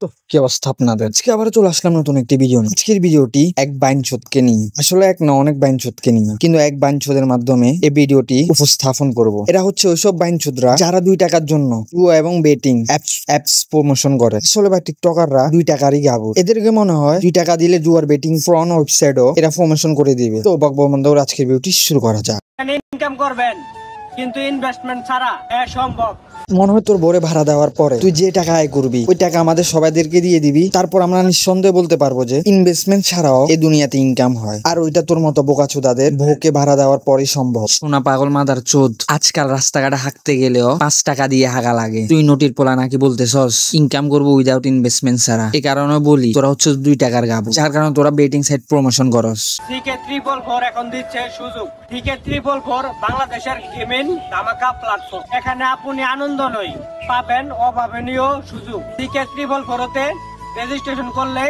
তো কি অবস্থা আপনাদের? আজকে আবার চলে আসলাম নতুন একটি ভিডিও নিয়ে। আজকের ভিডিওটি এক বাইনচোদকে নিয়ে, আসলে এক না অনেক বাইনচোদকে নিয়ে, কিন্তু এক বাইনচোদের মাধ্যমে এই ভিডিওটি উপস্থাপন করব। এরা হচ্ছে ওইসব বাইনচোদরা যারা 2 টাকার জন্য জুয়া এবং বেটিং অ্যাপস প্রমোশন করে। আসলে ভাই টিকটকাররা 2 টাকারই গাবো। এদেরকে মনে হয় 2 টাকা দিলে জুয়ার বেটিং ফ্রন ওয়েবসাইটও এরা প্রমোশন করে দিবে। তো বন্ধুরা আজকের ভিডিওটি শুরু করা যাক। ইনকাম করবেন কিন্তু ইনভেস্টমেন্ট ছাড়া অসম্ভব। মনে হয় তোর বোরে ভাড়া দেওয়ার পরে তুই যে টাকা আয় করবি ওই টাকা আমাদের সবাইদেরকে দিয়ে দিবি, তারপর আমরা নিঃসন্দেহে বলতে পারবো যে ইনভেস্টমেন্ট ছাড়াও এই দুনিয়াতে ইনকাম হয়। আর ওইটা তোর মতো বোকাচোদাদের বউকে ভাড়া দেওয়ার পরই সম্ভব। সোনা পাগল মাদার চোদ, আজকাল রাস্তাঘাটে হাঁকতে গেলেও 5 টাকা দিয়ে হাগা লাগে। তুই নোটির পোলা নাকি বলতেছস ইনকাম করবো উইদাউট ইনভেস্টমেন্ট ছাড়া। এই কারণে বলি তোরা হচ্ছে 2 টাকার গাবো, যার কারণে তোরা বেটিং সাইট প্রমোশন করস। সিকে 444 এখন দিচ্ছে সুযোগ। সিকে 444 বাংলাদেশের গেমিং ধামাকা প্ল্যাটফর্ম। এখানে আপনি আনন্দ নয় পাবেন অভাবনীয় সুযোগ। সিকে 444 তে রেজিস্ট্রেশন করলে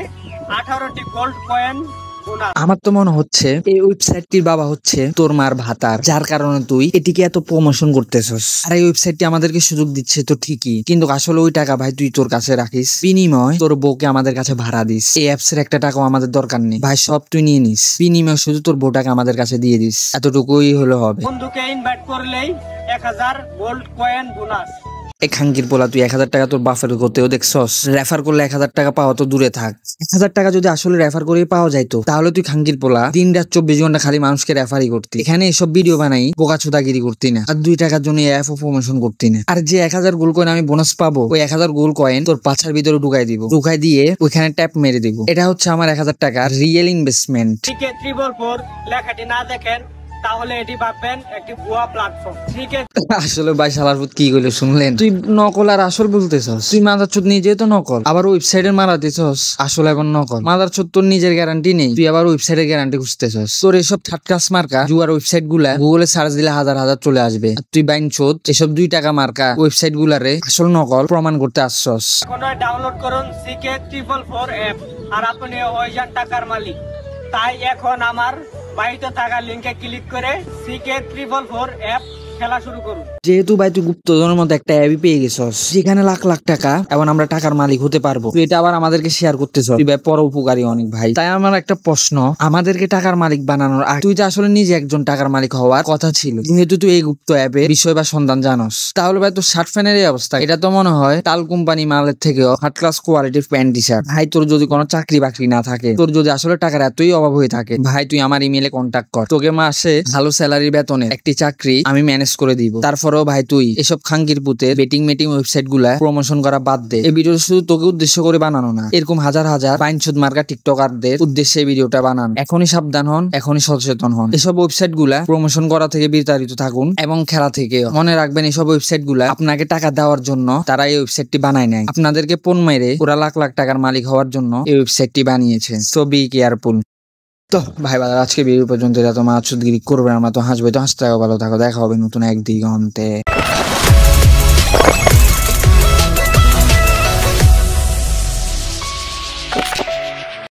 18টি গোল্ড কয়েন। আমার তো মনে হচ্ছে এই ওয়েবসাইটটির বাবা হচ্ছে তোর মার ভাতার, যার কারণে তুই এটিকে এত প্রমোশন করতেছস। আর এই ওয়েবসাইটটি আমাদেরকে সুযোগ দিচ্ছে তো ঠিকই, কিন্তু আসলে ওই টাকা ভাই তুই তোর কাছে রাখিস, বিনিময় তোর বউকে আমাদের কাছে ভাড়া দিস। এই অ্যাপসের একটা টাকাও আমাদের দরকার নেই ভাই, সব তুই নিয়ে নিস, বিনিময় শুধু তোর বউটাকে আমাদের কাছে দিয়ে দিস, এতটুকুই হলে হবে। বন্ধুকে ইনভাইট করলেই 1000 গোল্ড কয়েন বোনাস। এই খাঙ্কির পোলা তুই 1000 টাকা তোর বাফের করতেও দেখছস, রেফার করলে 1000 টাকা পাওয়া তো দূরে থাক। 1000 টাকা যদি আসলে রেফার করে পাওয়া যাইতো তাহলে তুই খাঙ্কির পোলা দিন রাত 24 ঘন্টা খালি মানুষকে রেফারই করতি, এখানে এসব ভিডিও বানাই বোকাচোদাগিরি করতি না, আর 2 টাকার জন্য অ্যাপ প্রমোশন করতি না। আর যে 1000 গোল্ড কয়েন আমি বোনাস পাবো ওই 1000 গোল্ড কয়েন তোর পাছার ভিতরে ঢুকাই দিয়ে ওইখানে ট্যাপ মেরে দিব। এটা হচ্ছে আমার 1000 টাকার রিয়েল ইনভেস্টমেন্ট। সিকে 444 লেখাটি না দেখেন তাহলে এটি ভাববেন একটি ভুয়া প্ল্যাটফর্ম। আসলে ভাই শালার পুত কি কইলো শুনলেন? তুই নকল আর আসল বলতেছস, তুই মাদারচোদ নিজে তো নকল, আবার ওয়েবসাইটের মারা দিছস আসল এবং নকল। মাদারচোদ তোর নিজের গ্যারান্টি নেই, তুই আবার ওয়েবসাইটের গ্যারান্টি খুঁজতেছস। তোর এসব থার্ড ক্লাস মার্কা জুয়ার ওয়েবসাইট গুলা গুগলে সার্চ দিলে হাজার চলে আসবে, আর তুই বাইনচোদ এসব 2 টাকা মার্কা ওয়েবসাইট গুলারে আসল নকল প্রমাণ করতে আসছস। এখন ডাউনলোড করুন সিকে 444 অ্যাপ আর আপনি হয়ে যান টাকার মালিক। তাই এখন আমার বাড়িতে থাকা লিংকে ক্লিক করে সিকে 444 অ্যাপ খেলা শুরু করুন। যেহেতু ভাই তুই গুপ্তধনের মধ্যে একটা অ্যাপই পেয়ে গেছস যেখানে লাখ লাখ টাকা এবং আমরা টাকার মালিক হতে পারবো, তুই এটা আবার আমাদেরকে শেয়ার করতেছ, তুই ভাই পরোপকারী অনেক ভাই। তাই আমার একটা প্রশ্ন, আমাদেরকে টাকার মালিক বানানোর আগে তুই তো আসলে নিজে একজন টাকার মালিক হওয়ার কথা ছিল, যেহেতু তুই এই গুপ্ত অ্যাপের বিষয় বা সন্ধান জানোস, তাহলে ভাই তোর শার্ট ফ্যানের এই অবস্থা, এটা তো মনে হয় টাল কোম্পানি মালের থেকেও থার্ড ক্লাস কোয়ালিটির প্যান্ট টি শার্ট। ভাই তোর যদি কোনো চাকরি বাকরি না থাকে, তোর যদি আসলে টাকার এতই অভাব হয়ে থাকে, ভাই তুই আমার ইমেলে কন্ট্যাক্ট কর, তোকে মাসে ভালো স্যালারির বেতনে একটি চাকরি আমি ম্যানেজ করে দিব। তারপরেও ভাই তুই এসব খাঙ্কির পুতের বেটিং ওয়েবসাইট গুলা প্রমোশন করা বাদ দে। এই ভিডিও শুধু তোকে উদ্দেশ্য করে বানানো না, এরকম হাজার হাজার বাইনচোদ মার্কা টিকটকারদের উদ্দেশ্যে এই ভিডিওটা বানান। এখনই সাবধান হন, এখনই সচেতন হন, এসব ওয়েবসাইট গুলা প্রমোশন করা থেকে বিতাড়িত থাকুন এবং খেলা থেকে মনে রাখবেন এসব ওয়েবসাইট গুলা আপনাকে টাকা দেওয়ার জন্য তারা এই ওয়েবসাইটটি বানায় নাই, আপনাদেরকে পণ মেরে ওরা লাখ লাখ টাকার মালিক হওয়ার জন্য এই ওয়েবসাইটটি বানিয়েছে। So be careful. তো ভাই আজকে ভিডিও পর্যন্ত, এটা তো মাছুদগিরি করবে, আমরা তো হাসবে, তো হাসতে থাকো, ভালো থাকো, দেখা হবে নতুন এক দিগন্তে।